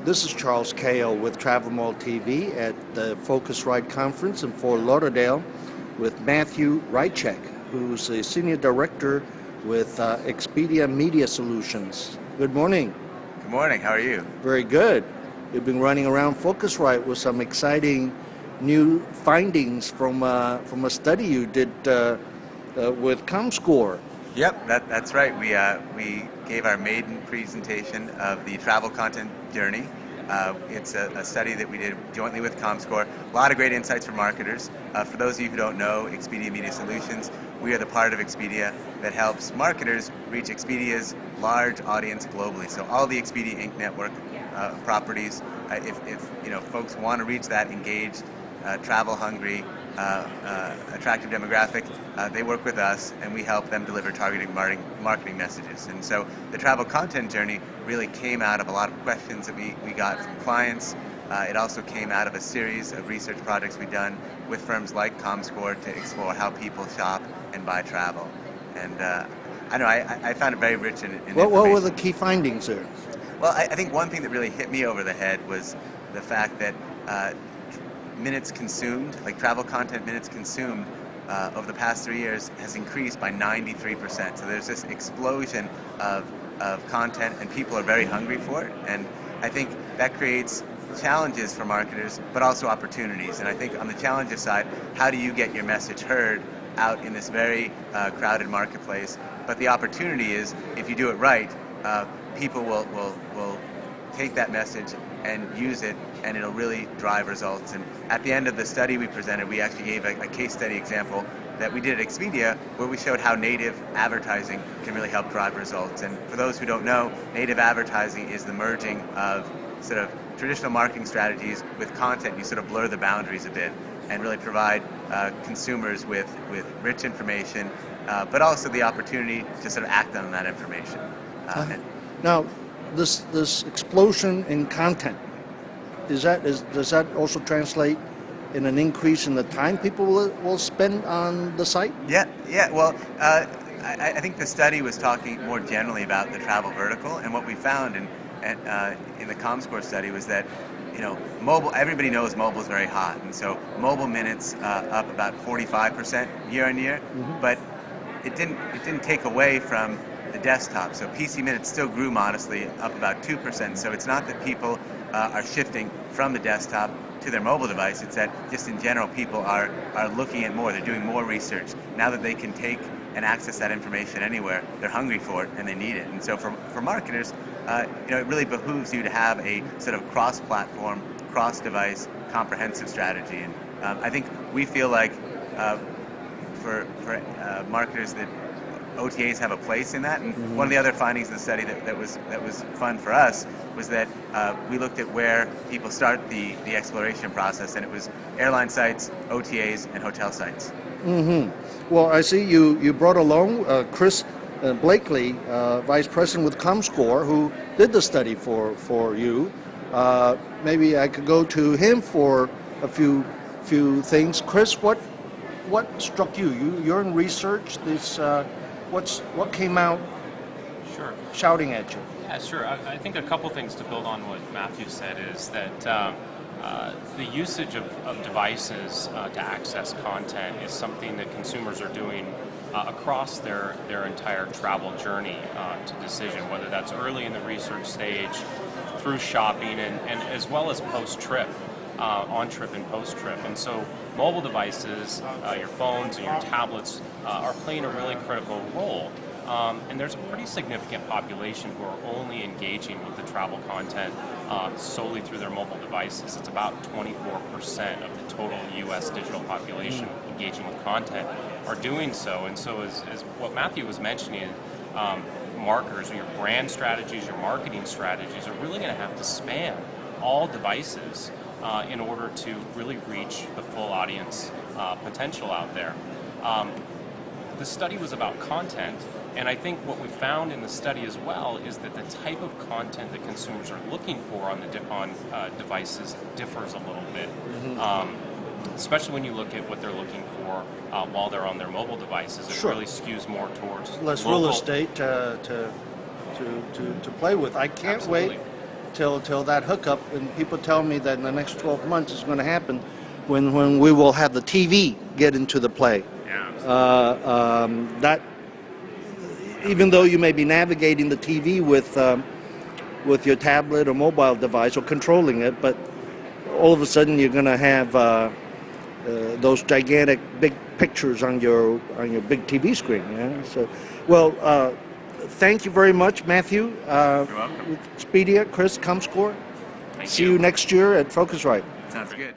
This is Charles Kao with TravelMole TV at the PhoCusWright Conference in Fort Lauderdale with Matthew Reichek, who's a Senior Director with Expedia Media Solutions. Good morning. Good morning. How are you? Very good. You've been running around PhoCusWright with some exciting new findings from a study you did with comSCORE. Yep, that's right. We gave our maiden presentation of the travel content journey. It's a study that we did jointly with comSCORE. A lot of great insights for marketers. For those of you who don't know, Expedia Media Solutions, we are the part of Expedia that helps marketers reach Expedia's large audience globally. So all the Expedia Inc. network properties, if folks want to reach that engaged, travel-hungry, attractive demographic, they work with us and we help them deliver targeted marketing messages. And so the travel content journey really came out of a lot of questions that we got from clients. It also came out of a series of research projects we've done with firms like comSCORE to explore how people shop and buy travel. And I found it very rich in information. What were the key findings there? Well, I think one thing that really hit me over the head was the fact that minutes consumed, like travel content minutes consumed over the past 3 years has increased by 93%. So there's this explosion of content and people are very hungry for it. And I think that creates challenges for marketers, but also opportunities. And I think on the challenges side, how do you get your message heard out in this very crowded marketplace? But the opportunity is, if you do it right, people will take that message and use it, and it'll really drive results. And at the end of the study we presented, we actually gave a case study example that we did at Expedia where we showed how native advertising can really help drive results. And for those who don't know, native advertising is the merging of sort of traditional marketing strategies with content. You sort of blur the boundaries a bit and really provide consumers with rich information, but also the opportunity to sort of act on that information. Now, this explosion in content, does that also translate in an increase in the time people will spend on the site? Yeah. Well, I think the study was talking more generally about the travel vertical, and what we found in the comSCORE study was that mobile. Everybody knows mobile is very hot, and so mobile minutes up about 45% year on year, but it didn't take away from the desktop. So PC minutes still grew modestly, up about 2%. So it's not that people are shifting from the desktop to their mobile device. It's that just in general, people are looking at more. They're doing more research. Now that they can take and access that information anywhere, they're hungry for it and they need it. And so for marketers, it really behooves you to have a sort of cross-platform, cross-device, comprehensive strategy. And I think we feel like for marketers that OTAs have a place in that, and one of the other findings of the study that was fun for us was that we looked at where people start the exploration process, and it was airline sites, OTAs, and hotel sites. Well, I see you brought along Chris Blakely, Vice President with comSCORE, who did the study for you. Maybe I could go to him for a few things. Chris, what struck you? You're in research. What came out shouting at you? Yeah, sure. I think a couple things to build on what Matthew said is that the usage of devices to access content is something that consumers are doing across their entire travel journey to decision, whether that's early in the research stage, through shopping, and as well as post-trip. On-trip and post-trip. And so mobile devices, your phones and your tablets are playing a really critical role. And there's a pretty significant population who are only engaging with the travel content solely through their mobile devices. It's about 24% of the total U.S. digital population engaging with content are doing so. And so as what Matthew was mentioning, marketers, your brand strategies, your marketing strategies are really going to have to span all devices in order to really reach the full audience potential out there. The study was about content, and I think what we found in the study as well is that the type of content that consumers are looking for on devices differs a little bit, especially when you look at what they're looking for while they're on their mobile devices. It really skews more towards less local real estate to play with. I can't wait till that hookup, and people tell me that in the next 12 months it's going to happen when we will have the TV get into the play. Yeah. That even though you may be navigating the TV with your tablet or mobile device or controlling it, but all of a sudden you're going to have those gigantic big pictures on your big TV screen. Yeah? So, well, thank you very much, Matthew. You're welcome. Expedia, Chris, comSCORE. Thank See you next year at PhoCusWright. Sounds good.